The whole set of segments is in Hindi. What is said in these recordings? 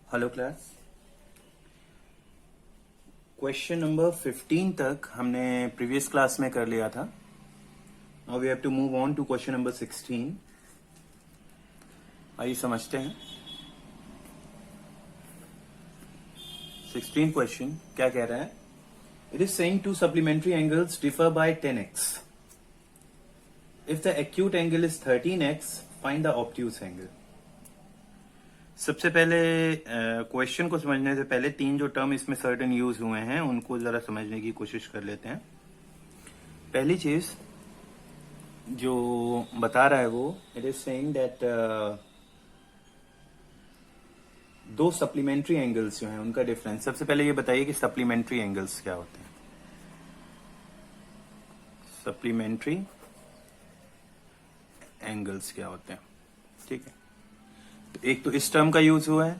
Hello class. क्वेश्चन नंबर 15 तक हमने प्रीवियस क्लास में कर लिया था। Now we have to move on to question number 16। आइए समझते हैं। 16 क्वेश्चन क्या कह रहा है? It is saying to supplementary angles differ by 10x। If the acute angle is 13x, find the obtuse angle. सबसे पहले क्वेश्चन को समझने से पहले तीन जो टर्म इसमें सर्टेन यूज हुए हैं उनको जरा समझने की कोशिश कर लेते हैं। पहली चीज जो बता रहा है वो इट इज सेइंग दैट दो सप्लीमेंट्री एंगल्स जो हैं उनका डिफरेंस। सबसे पहले ये बताइए कि सप्लीमेंट्री एंगल्स क्या होते हैं। सप्लीमेंट्री एंगल्स क्या होते हैं? ठीक है, एक तो इस टर्म का यूज हुआ है,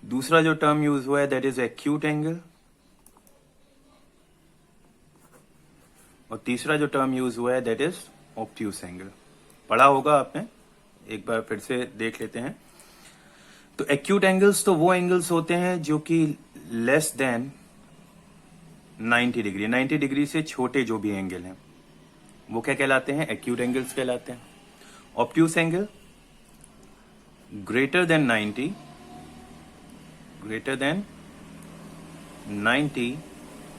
दूसरा जो टर्म यूज हुआ है दैट इज एक्यूट एंगल, और तीसरा जो टर्म यूज हुआ है दैट इज ऑब्ट्यूस एंगल। पढ़ा होगा आपने, एक बार फिर से देख लेते हैं। तो एक्यूट एंगल्स तो वो एंगल्स होते हैं जो कि लेस देन 90 डिग्री, 90 डिग्री से छोटे जो भी एंगल हैं वो क्या कहलाते हैं? एक्यूट एंगल्स कहलाते हैं। Obtuse angle greater than 90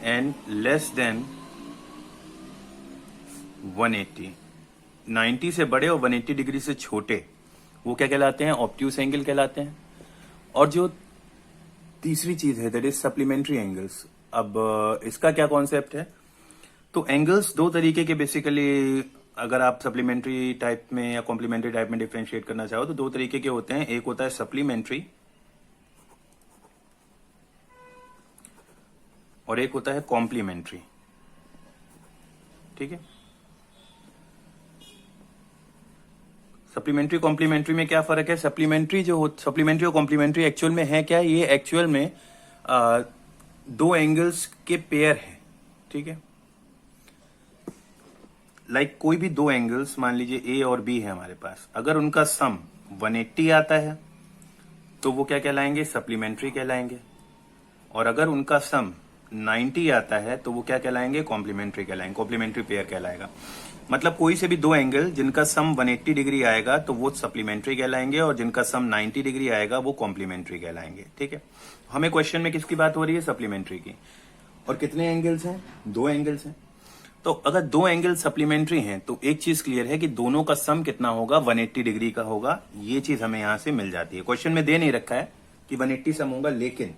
and less than 180, 90 से बड़े और 180 डिग्री से छोटे वो क्या कहलाते हैं? ऑब्ट्यूस एंगल कहलाते हैं। और जो तीसरी चीज है दैट इज सप्लीमेंट्री एंगल्स। अब इसका क्या कॉन्सेप्ट है? तो एंगल्स दो तरीके के बेसिकली, अगर आप सप्लीमेंट्री टाइप में या कॉम्प्लीमेंट्री टाइप में डिफरेंशिएट करना चाहो तो दो तरीके के होते हैं। एक होता है सप्लीमेंट्री और एक होता है कॉम्प्लीमेंट्री। ठीक है, सप्लीमेंट्री कॉम्प्लीमेंट्री में क्या फर्क है? सप्लीमेंट्री और कॉम्प्लीमेंट्री एक्चुअल में है क्या? ये एक्चुअल में दो एंगल्स के पेयर है। ठीक है, कोई भी दो एंगल्स मान लीजिए ए और बी है हमारे पास, अगर उनका सम 180 आता है तो वो क्या कहलाएंगे? सप्लीमेंट्री कहलाएंगे। और अगर उनका सम 90 आता है तो वो क्या कहलाएंगे? कॉम्प्लीमेंट्री कहलाएंगे, कॉम्प्लीमेंट्री पेयर कहलाएगा। मतलब कोई से भी दो एंगल जिनका सम 180 डिग्री आएगा तो वो सप्लीमेंट्री कहलाएंगे और जिनका सम 90 डिग्री आएगा वो कॉम्प्लीमेंट्री कहलाएंगे। ठीक है, हमें क्वेश्चन में किसकी बात हो रही है? सप्लीमेंट्री की। और कितने एंगल्स हैं? दो एंगल्स हैं। तो अगर दो एंगल सप्लीमेंट्री हैं तो एक चीज क्लियर है कि दोनों का सम कितना होगा? 180 डिग्री का होगा। ये चीज हमें यहां से मिल जाती है। क्वेश्चन में दे नहीं रखा है कि 180 सम होगा, लेकिन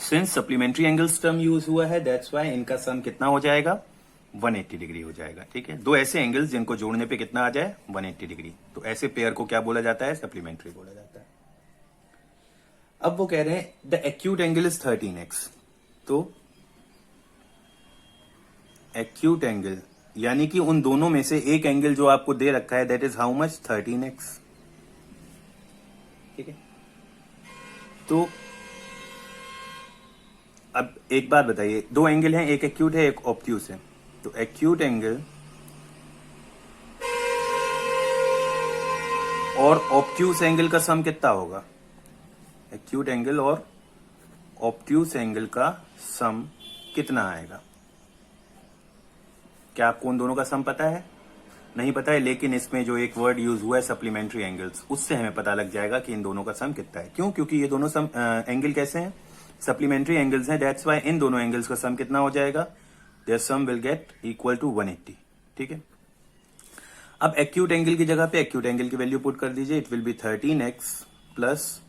since supplementary angles term use हुआ है दैट्स व्हाई इनका सम कितना हो जाएगा? 180 डिग्री हो जाएगा। ठीक है, दो ऐसे एंगल्स जिनको जोड़ने पे कितना आ जाए? 180 डिग्री। तो ऐसे पेयर को क्या बोला जाता है? सप्लीमेंट्री बोला जाता है। अब वो कह रहे हैं the acute angle is 13x। तो एक्यूट एंगल यानी कि उन दोनों में से एक एंगल जो आपको दे रखा है that is how much? 13x। ठीक है, तो अब एक बात बताइए, दो एंगल हैं, एक एक्यूट है एक ऑब्ट्यूस है। तो एक्यूट एंगल और ऑब्ट्यूस एंगल का सम कितना होगा? एक्यूट एंगल और ऑब्ट्यूस एंगल का सम कितना आएगा? क्या आपको उन दोनों का सम पता है? नहीं पता है, लेकिन इसमें जो एक वर्ड यूज हुआ है सप्लीमेंट्री एंगल्स, उससे हमें पता लग जाएगा कि इन दोनों का सम कितना है। क्यों? क्योंकि ये दोनों सम एंगल कैसे हैं? सप्लीमेंट्री एंगल्स हैं। दैट्स व्हाई इन दोनों एंगल्स का सम कितना हो जाएगा? Their sum will get equal to 180। ठीक है, अब एक्यूट एंगल की जगह पे एक्यूट एंगल की वैल्यू पुट कर दीजिए। It will be 13x plus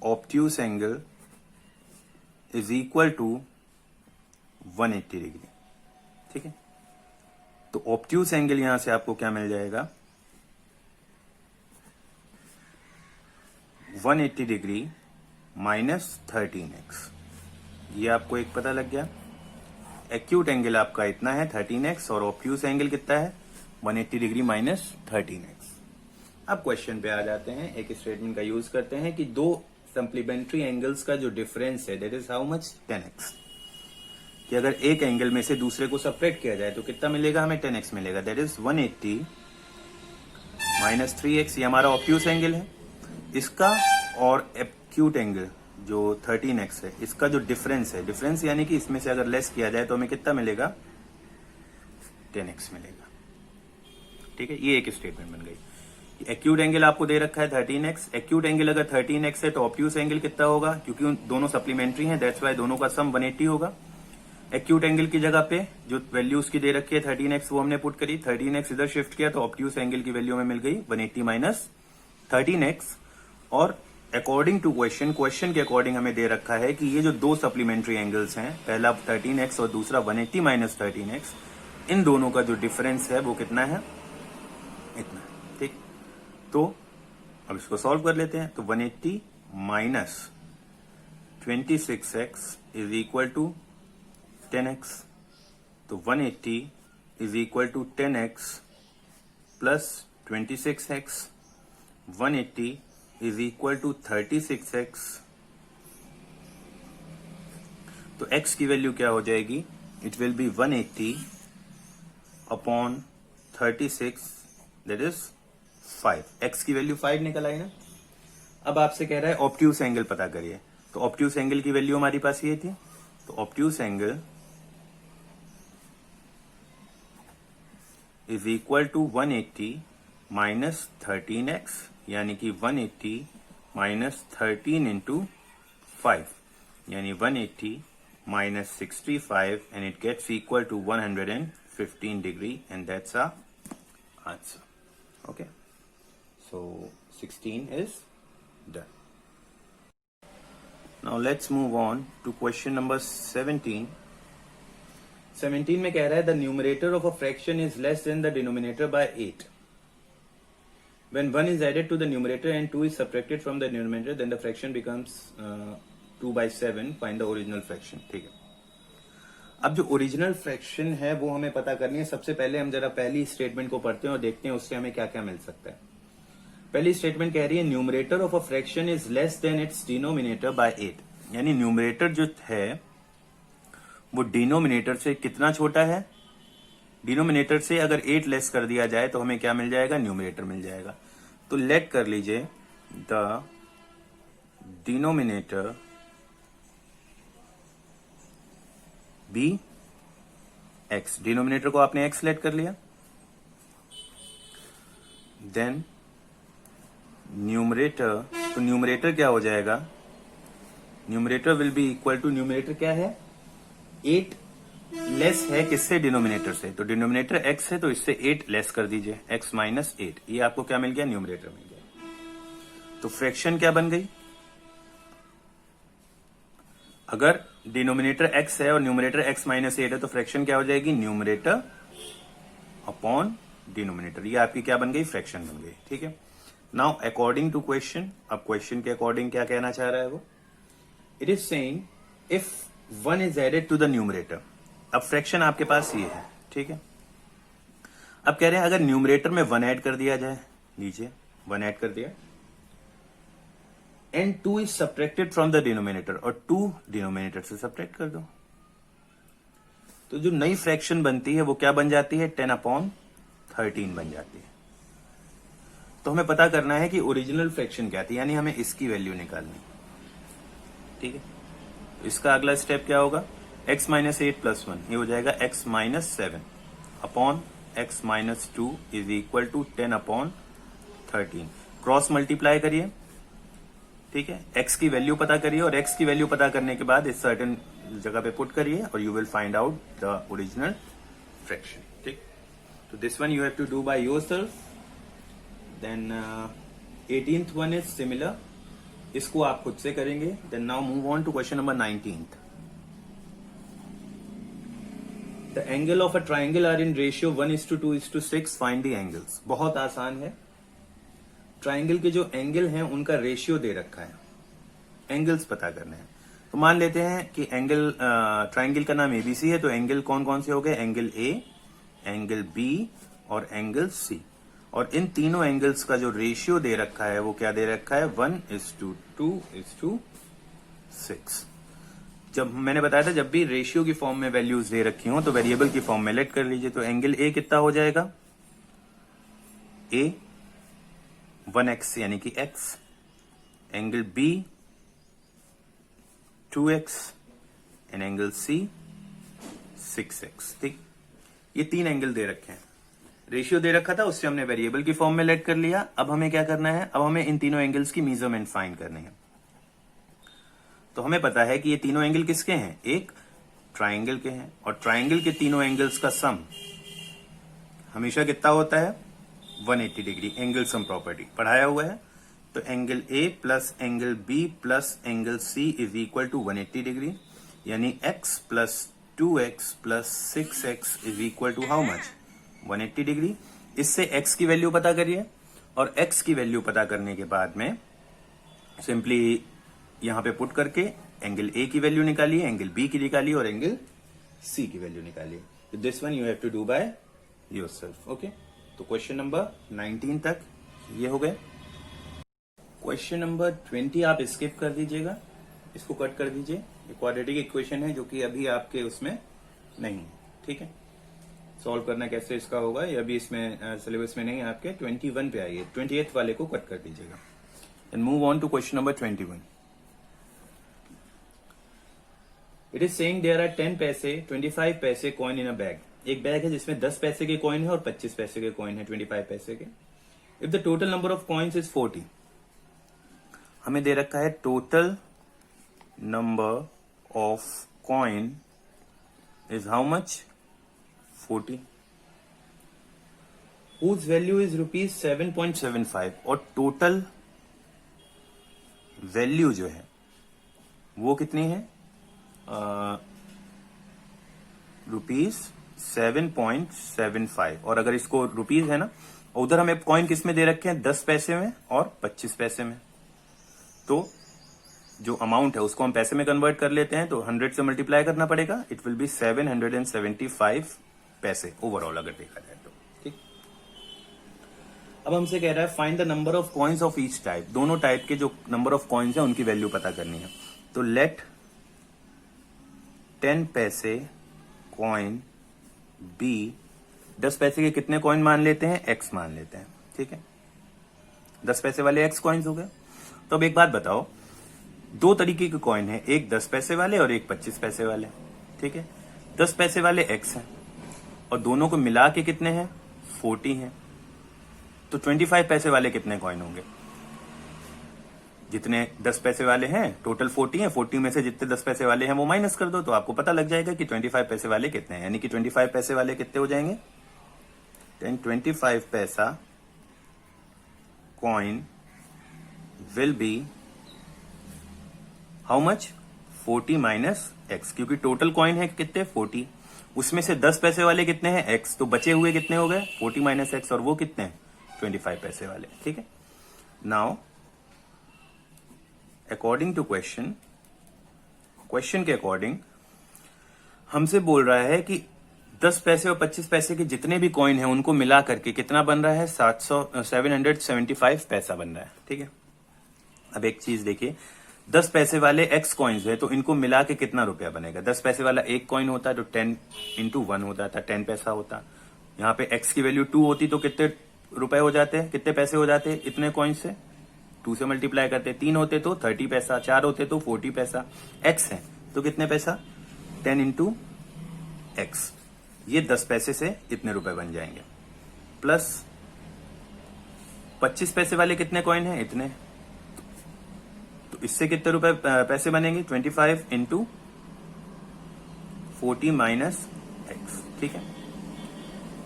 obtuse angle is equal to 180 degree. ठीक है, तो ऑब्ट्यूस एंगल यहां से आपको क्या मिल जाएगा? 180 डिग्री माइनस 13x। ये आपको एक पता लग गया। एक्यूट एंगल आपका इतना है 13x और ऑब्ट्यूस एंगल कितना है? 180 डिग्री माइनस 13x। अब क्वेश्चन पे आ जाते हैं, एक स्टेटमेंट का यूज करते हैं कि दो सप्लीमेंट्री एंगल्स का जो डिफरेंस है that is how much? 10x। कि अगर एक एंगल में से दूसरे को सपरेट किया जाए तो कितना मिलेगा? हमें 10x मिलेगा। That is 180 minus 3x। ये हमारा ऑब्ट्यूस एंगल है इसका और एक्यूट एंगल जो 13x है, इसका जो डिफरेंस है, डिफरेंस यानी कि इसमें से अगर लेस किया जाए तो हमें कितना मिलेगा, 10x मिलेगा। ठीक है, ये एक स्टेटमेंट बन गई। एक्यूट एंगल आपको दे रखा है 13x, एक्यूट एंगल अगर 13x है तो ऑब्ट्यूस एंगल कितना होगा, क्योंकि उन दोनों सप्लीमेंट्री हैं, दैट्स वाई दोनों का सम 180 होगा। एक्यूट एंगल की जगह पे जो वैल्यू उसकी दे रखी है 13x वो हमने पुट करी, 13x इधर शिफ्ट किया तो ऑब्ट्यूस एंगल की वैल्यू में मिल गई 180 माइनस 13x। और अकॉर्डिंग टू क्वेश्चन के अकॉर्डिंग हमें दे रखा है कि ये जो दो सप्लीमेंट्री एंगल्स हैं, पहला 13x और दूसरा 180 माइनस 13x, इन दोनों का जो डिफरेंस है वो कितना है, इतना। ठीक, तो अब इसको सॉल्व कर लेते हैं। तो 180 minus 26x is equal to 10x। तो 180 is equal to 10x plus 26x। 180 is equal to 36x। तो x की वैल्यू क्या हो जाएगी, it will be 180 upon 36, that is 5। x की वैल्यू 5 निकल आई ना। अब आपसे कह रहा है ऑब्ट्यूस एंगल पता करिए, तो ऑब्ट्यूस एंगल की वैल्यू हमारी पास ये थी, तो obtuse angle is equal to 180 minus 13x, यानी कि 180 माइनस 13 इंटू 5, यानी 180 minus 65, and it gets equal to 115 degree, and that's our answer. Okay, so 16 is done. Now let's move on to question number 17। 17 में कह रहा है the numerator of a fraction is less than the denominator by 8। When 1 is added to the numerator and 2 is subtracted from the numerator, then the fraction becomes 2 by 7. Find the original fraction. ठीक है, अब जो ओरिजिनल फ्रैक्शन है वो हमें पता करनी है। सबसे पहले हम जरा पहली स्टेटमेंट को पढ़ते हैं और देखते हैं उससे हमें क्या क्या मिल सकता है। पहली स्टेटमेंट कह रही है numerator of a fraction is less then it's denominator by 8, यानी न्यूमरेटर जो है वो डिनोमिनेटर से कितना छोटा है। डिनोमिनेटर से अगर 8 लेस कर दिया जाए तो हमें क्या मिल जाएगा, न्यूमरेटर मिल जाएगा। तो लेट कर लीजिए the denominator be x. Denominator को आपने एक्स लेट कर लिया, देन न्यूमरेटर, तो न्यूमरेटर क्या हो जाएगा, numerator will be equal to, numerator क्या है 8 लेस है किससे, डिनोमिनेटर से। तो डिनोमिनेटर x है तो इससे 8 लेस कर दीजिए, x माइनस 8, ये आपको क्या मिल गया, न्यूमरेटर मिल गया। तो फ्रैक्शन क्या बन गई, अगर डिनोमिनेटर x है और न्यूमरेटर x माइनस 8 है तो फ्रैक्शन क्या हो जाएगी, न्यूमरेटर अपॉन डिनोमिनेटर। ये आपकी क्या बन गई, फ्रैक्शन बन गई। ठीक है, नाउ अकॉर्डिंग टू क्वेश्चन, अब क्वेश्चन के अकॉर्डिंग क्या कहना चाह रहा है वो, it is saying if 1 is added to the numerator. अब फ्रैक्शन आपके पास ये है, ठीक है। अब कह रहे हैं अगर न्यूमरेटर में 1 ऐड कर दिया जाए, लीजिए 1 ऐड कर दिया, and 2 is subtracted from the denominator, और 2 डिनोमिनेटर से सब्ट्रैक्ट कर दो, तो जो नई फ्रैक्शन बनती है वो क्या बन जाती है, 10/13 बन जाती है। तो हमें पता करना है कि ओरिजिनल फ्रैक्शन क्या थी, यानी हमें इसकी वैल्यू निकालनी। ठीक है, इसका अगला स्टेप क्या होगा, x माइनस 8 प्लस 1, ये हो जाएगा x minus 7 upon x minus 2 is equal to 10/13। Cross multiply करिए, ठीक है, x की वैल्यू पता करिए, और x की वैल्यू पता करने के बाद इस सर्टेन जगह पे पुट करिए और you will find out the original fraction. ठीक, तो this one you have to do by yourself. Then 18th one is similar, इसको आप खुद से करेंगे। Then now move on to question number 19th। The angle of a triangle are in ratio 1:2:6. Find the angles. बहुत आसान है, ट्राइंगल के जो एंगल हैं उनका रेशियो दे रखा है, एंगल्स पता करने हैं। तो मान लेते हैं कि एंगल, ट्राइंगल का नाम एबीसी है, तो एंगल कौन कौन से हो गए, एंगल ए, एंगल बी और एंगल सी। और इन तीनों एंगल्स का जो रेशियो दे रखा है वो क्या दे रखा है, 1:2:6। जब मैंने बताया था जब भी रेशियो की फॉर्म में वैल्यूज दे रखी हो तो वेरिएबल की फॉर्म में लेट कर लीजिए। तो एंगल ए कितना हो जाएगा, ए 1x यानी कि x, angle B 2x and angle C 6x। ठीक, ये 3 एंगल दे रखे हैं, रेशियो दे रखा था, उससे हमने वेरिएबल की फॉर्म में लेट कर लिया। अब हमें क्या करना है, अब हमें इन तीनों एंगल्स की मेजरमेंट फाइंड करनी है। तो हमें पता है कि ये तीनों एंगल किसके हैं, एक ट्राइंगल के हैं, और ट्राइंगल के तीनों एंगल्स का सम हमेशा कितना होता है, 180 डिग्री। एंगल सम प्रॉपर्टी पढ़ाया हुआ है। तो angle A plus angle B plus angle C is equal to 180 degree, यानी x plus 2x plus 6x is equal to how much, 180 degree. इससे x की वैल्यू पता करिए, और x की वैल्यू पता करने के बाद में सिंपली यहां पे पुट करके एंगल ए की वैल्यू निकालिए, एंगल बी की निकालिए, और एंगल सी की वैल्यू निकालिए। This one you have to do by yourself. Okay, तो क्वेश्चन नंबर 19 तक ये हो गए। क्वेश्चन नंबर 20 आप स्किप कर दीजिएगा, इसको कट कर दीजिए। ये क्वाड्रेटिक इक्वेशन है जो कि अभी आपके उसमें नहीं है। ठीक है, सॉल्व करना कैसे इसका होगा ये अभी इसमें सिलेबस में नहीं है आपके। 21 पे आइए, 28th वाले को कट कर दीजिएगा and move on to question number 21। It is saying there are 10 पैसे 25 पैसे कॉइन इन अ बैग। एक बैग है जिसमें 10 पैसे के कॉइन है और 25 पैसे के कॉइन है 25 पैसे के। If the total number of coins is 40, हमें दे रखा है total number of coin is how much, 40, whose value is rupees 7.75, और टोटल वैल्यू जो है वो कितनी है, रुपीज 7.75। और अगर इसको रुपीज है ना, उधर हमें कॉइन किस में दे रखे हैं, 10 पैसे में और 25 पैसे में। तो जो अमाउंट है उसको हम पैसे में कन्वर्ट कर लेते हैं, तो 100 से मल्टीप्लाई करना पड़ेगा। इट विल बी 775 पैसे ओवरऑल अगर देखा जाए तो। ठीक, अब हमसे कह रहा है find the number of coins of each type. दोनों टाइप के जो नंबर ऑफ कॉइन्स है उनकी वैल्यू पता करनी है। तो लेट 10 पैसे कॉइन बी, 10 पैसे के कितने कॉइन मान लेते हैं, x मान लेते हैं। ठीक है, 10 पैसे वाले x कॉइन्स हो गए। तो अब एक बात बताओ, दो तरीके के कॉइन है, एक 10 पैसे वाले और एक 25 पैसे वाले। ठीक है, 10 पैसे वाले x हैं और दोनों को मिला के कितने हैं, 40 हैं। तो 25 पैसे वाले कितने कॉइन होंगे, जितने 10 पैसे वाले हैं टोटल 40 हैं, 40 में से जितने 10 पैसे वाले हैं वो माइनस कर दो, तो आपको पता लग जाएगा कि 25 पैसे वाले कितने हैं। यानी कि 25 पैसे वाले कितने हो जाएंगे, 25 पैसा coin will be how much, 40 minus x, क्योंकि टोटल कॉइन है कितने, 40, उसमें से 10 पैसे वाले कितने हैं, एक्स, तो बचे हुए कितने हो गए, 40 माइनस एक्स, और वो कितने हैं, 25 पैसे वाले। ठीक है, नाउ अकॉर्डिंग टू क्वेश्चन के अकॉर्डिंग हमसे बोल रहा है कि 10 पैसे और 25 पैसे के जितने भी कॉइन हैं उनको मिला करके कितना बन रहा है, 775 पैसा बन रहा है। ठीक है, अब एक चीज देखिए, 10 पैसे वाले x कॉइन्स है तो इनको मिला के कितना रुपया बनेगा। 10 पैसे वाला एक कॉइन होता है तो 10 इंटू 1 होता था, 10 पैसा होता। यहाँ पे x की वैल्यू 2 होती तो कितने रुपए हो जाते, कितने पैसे हो जाते इतने कॉइन से, 2 से मल्टीप्लाई करते, 3 होते तो 30 पैसा, 4 होते तो 40 पैसा, x है तो कितने पैसा, 10 इंटू एक्स, ये 10 पैसे से इतने रुपए बन जाएंगे। प्लस 25 पैसे वाले कितने कॉइन है, इतने, तो इससे कितने रुपए पैसे बनेंगे, 25 इंटू 40 माइनस एक्स। ठीक है,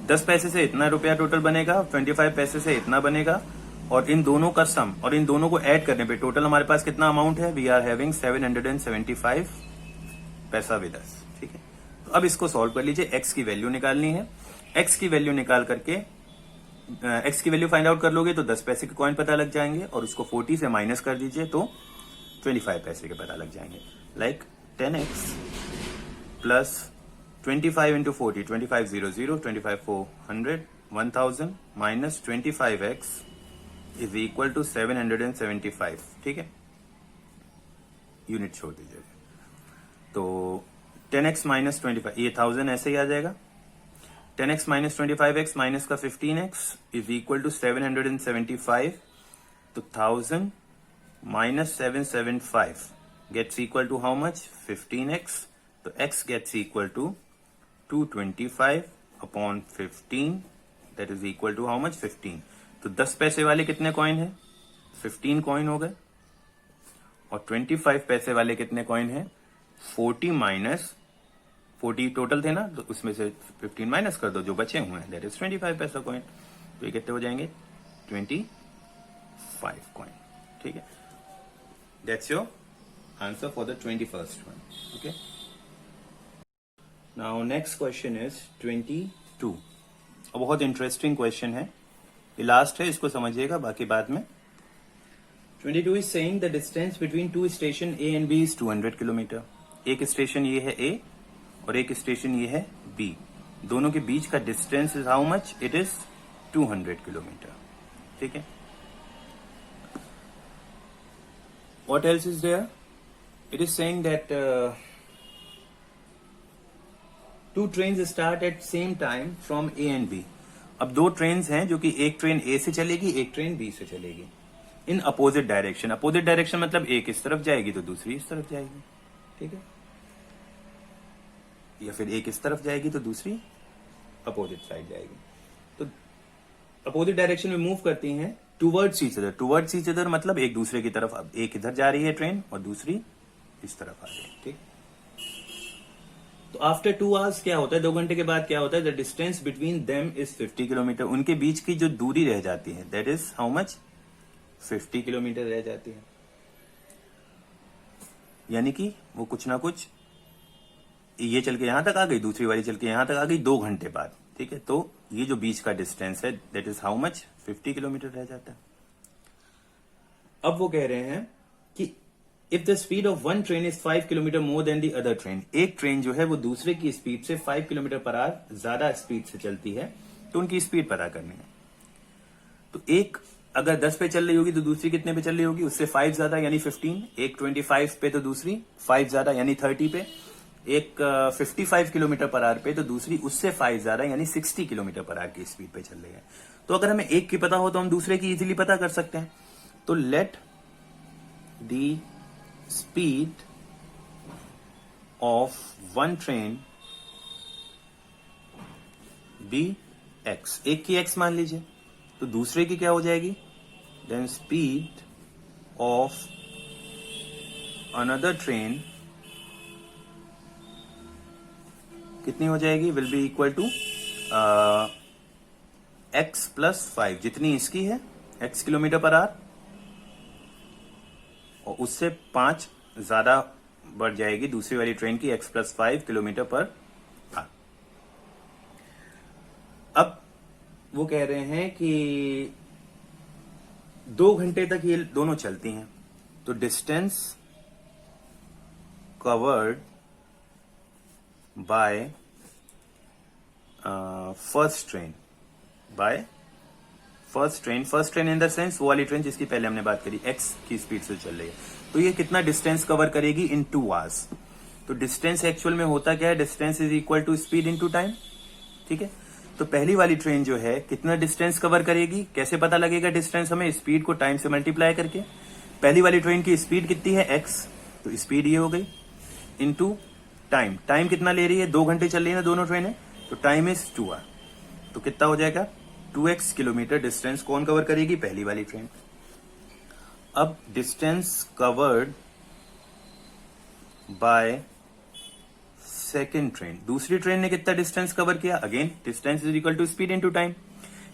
10 पैसे से इतना रुपया टोटल बनेगा, 25 पैसे से इतना बनेगा, और इन दोनों का सम और इन दोनों को ऐड करने पे टोटल हमारे पास कितना अमाउंट है, वी आर हैविंग 775 पैसा विद अस। ठीक है, तो अब इसको सॉल्व कर लीजिए। एक्स की वैल्यू निकालनी है, एक्स की वैल्यू निकाल करके एक्स की वैल्यू फाइंड आउट कर लोगे तो 10 पैसे के कॉइन पता लग जाएंगे, और उसको 40 से माइनस कर दीजिए तो 25 पैसे के पता लग जाएंगे। Like 10x plus 25 into 40, 25 0 0, 25 400, 1000 minus 25x is equal to 775। ठीक है, यूनिट छोड़ दीजिएगा, तो 10x माइनस 25, ये 1000 ऐसे ही आ जाएगा। 10x माइनस 25x माइनस का 15x इज इक्वल टू 775, तो 1000 -775 gets equal to how much? 15x. तो x gets equal to 225 upon 15, that is equal to how much? 15. तो 10 पैसे वाले कितने कॉइन है? 15 कॉइन हो गए। और 25 पैसे वाले कितने कॉइन है? 40 माइनस 40 टोटल थे ना, तो उसमें से 15 माइनस कर दो, जो बचे हुए हैं दैट इज 25 पैसा कॉइन। तो ये कितने हो जाएंगे? 25 कॉइन। ठीक है, that's your answer for the 21st one. Okay, now next question is 22। बहुत इंटरेस्टिंग क्वेश्चन है, ये लास्ट है, इसको समझिएगा, बाकी बाद में। 22 is saying the distance between two station A and B is 200 kilometre. एक स्टेशन ये है A और एक स्टेशन ये है B। दोनों के बीच का distance is how much? It is 200 kilometre. ठीक है, what else is there? It is saying that two trains start at same time from A and B। अब दो ट्रेन्स हैं जो कि एक ट्रेन A से चलेगी, एक ट्रेन B से चलेगी, in opposite direction. Opposite direction मतलब एक इस तरफ जाएगी तो दूसरी इस तरफ जाएगी। ठीक है, या फिर एक इस तरफ जाएगी तो दूसरी अपोजिट साइड जाएगी। तो अपोजिट डायरेक्शन में मूव करती हैं towards each other. Towards each other मतलब एक दूसरे की तरफ। अब एक इधर जा रही है ट्रेन और दूसरी इस तरफ आ रही है। ठीक, तो आफ्टर 2 आवर्स क्या होता है? 2 घंटे के बाद क्या होता है? The distance between them is 50 kilometre. उनके बीच की जो दूरी रह जाती है that is how much? 50 kilometre रह जाती है। यानी कि वो कुछ ना कुछ, ये चल के यहां तक आ गई, दूसरी वाली चल के यहां तक आ गई 2 घंटे बाद। ठीक है, तो ये जो बीच का डिस्टेंस है that is how much? 50 kilometre रह जाता है। अब वो कह रहे हैं कि if the speed of one train is 5 kilometre more than the other train. एक ट्रेन जो है वो दूसरे की स्पीड से 5 किलोमीटर पर आवर ज्यादा स्पीड से चलती है, तो उनकी स्पीड पता करनी है। तो एक अगर 10 पे चल रही होगी तो दूसरी कितने पे चल रही होगी? उससे 5 ज्यादा यानी 15। एक 25 पे तो दूसरी 5 ज्यादा यानी 30 पे। एक 55 किलोमीटर पर आवर पे तो दूसरी उससे 5 ज्यादा यानी 60 किलोमीटर पर आवर की स्पीड पे चल रही है। तो अगर हमें एक की पता हो तो हम दूसरे की इजीली पता कर सकते हैं। तो let the speed of one train be x. एक की एक्स मान लीजिए, तो दूसरे की क्या हो जाएगी? Then speed of another train कितनी हो जाएगी? Will be equal to x plus 5। जितनी इसकी है x किलोमीटर पर आवर, और उससे 5 ज्यादा बढ़ जाएगी दूसरी वाली ट्रेन की x plus 5 kilometre per hour. अब वो कह रहे हैं कि 2 घंटे तक ये दोनों चलती हैं, तो distance covered by first train, by first train in the sense वो वाली ट्रेन जिसकी पहले हमने बात करी, x की स्पीड से चल रही है, तो ये कितना डिस्टेंस कवर करेगी इन 2 आवर्स। तो डिस्टेंस एक्चुअल में होता क्या है? Distance is equal to speed into time. ठीक है, तो पहली वाली ट्रेन जो है कितना डिस्टेंस कवर करेगी? कैसे पता लगेगा डिस्टेंस? हमें स्पीड को टाइम से मल्टीप्लाई करके। पहली वाली ट्रेन की स्पीड कितनी है? x, तो स्पीड ये हो गई इनटू टाइम। टाइम कितना ले रही है? 2 घंटे चल रही है ना दोनों ट्रेनें, तो टाइम इज 2 आवर। तो कितना हो जाएगा? 2x किलोमीटर डिस्टेंस कौन कवर करेगी? पहली वाली ट्रेन। अब distance covered by second train, दूसरी ट्रेन ने कितना डिस्टेंस कवर किया? Again distance is equal to speed into time,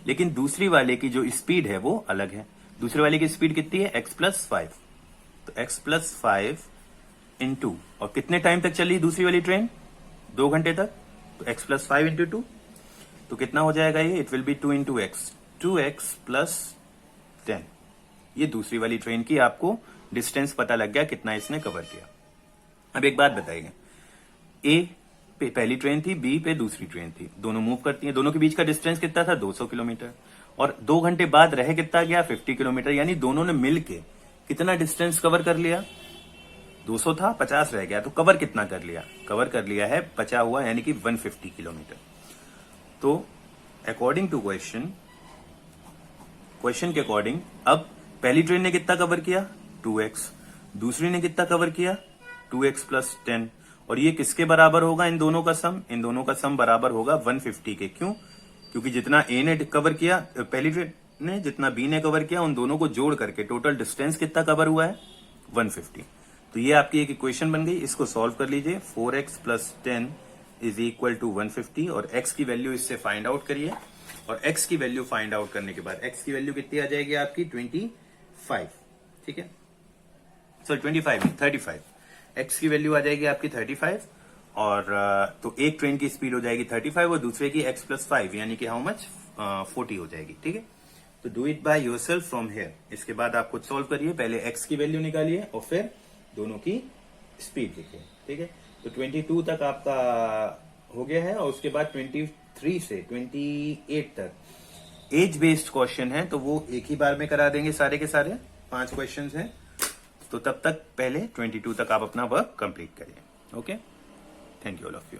लेकिन दूसरी वाले की जो स्पीड है वो अलग है। दूसरे वाले की स्पीड कितनी है? x प्लस 5, तो x प्लस 5 इंटू, और कितने टाइम तक चली दूसरी वाली ट्रेन? 2 घंटे तक, तो x प्लस 5 इंटू 2, तो कितना हो जाएगा ये? It will B 2 into x, 2x plus 10। ये दूसरी वाली ट्रेन की आपको डिस्टेंस पता लग गया कितना इसने कवर किया। अब एक बात बताइए, ए पे पहली ट्रेन थी, बी पे दूसरी ट्रेन थी, दोनों मूव करती हैं, दोनों के बीच का डिस्टेंस कितना था? 200 किलोमीटर, और 2 घंटे बाद रह कितना गया? 50 किलोमीटर, यानी दोनों ने मिलके कितना डिस्टेंस कवर कर लिया? 200 था, 50 रह गया, तो कवर कितना कर लिया? कवर कर लिया है बचा हुआ, यानी कि 150 किलोमीटर। तो अकॉर्डिंग टू क्वेश्चन के अकॉर्डिंग अब पहली ट्रेन ने कितना कवर किया? 2x, दूसरी ने कितना कवर किया 2x प्लस 10, और ये किसके बराबर होगा इन दोनों का सम, इन दोनों का सम बराबर होगा 150 के। क्यों? क्योंकि जितना a ने कवर किया पहली ट्रेन ने, जितना b ने कवर किया, उन दोनों को जोड़ करके टोटल डिस्टेंस कितना कवर हुआ है 150। तो ये आपकी एक इक्वेशन बन गई, इसको सॉल्व कर लीजिए। 4x plus 10 is equal to 150, और x की वैल्यू इससे फाइंड आउट करिए, और x की वैल्यू फाइंड आउट करने के बाद x की वैल्यू कितनी आ जाएगी आपकी 25, ठीक है, सॉरी 25 नहीं 35, x की वैल्यू आ जाएगी आपकी 35, और तो एक ट्रेन की स्पीड हो जाएगी 35 और दूसरे की x प्लस 5 यानी कि हाउ मच 40 हो जाएगी, ठीक है। तो do it by yourself from here. इसके बाद आप खुद सॉल्व करिए, पहले x की वैल्यू निकालिए और फिर दोनों की स्पीड लिखिए, ठीक है। तो 22 तक आपका हो गया है, और उसके बाद 23 से 28 तक एज बेस्ड क्वेश्चन है, तो वो एक ही बार में करा देंगे सारे के सारे, 5 क्वेश्चन हैं। तो तब तक पहले 22 तक आप अपना वर्क कंप्लीट करिए। Okay, thank you all of you.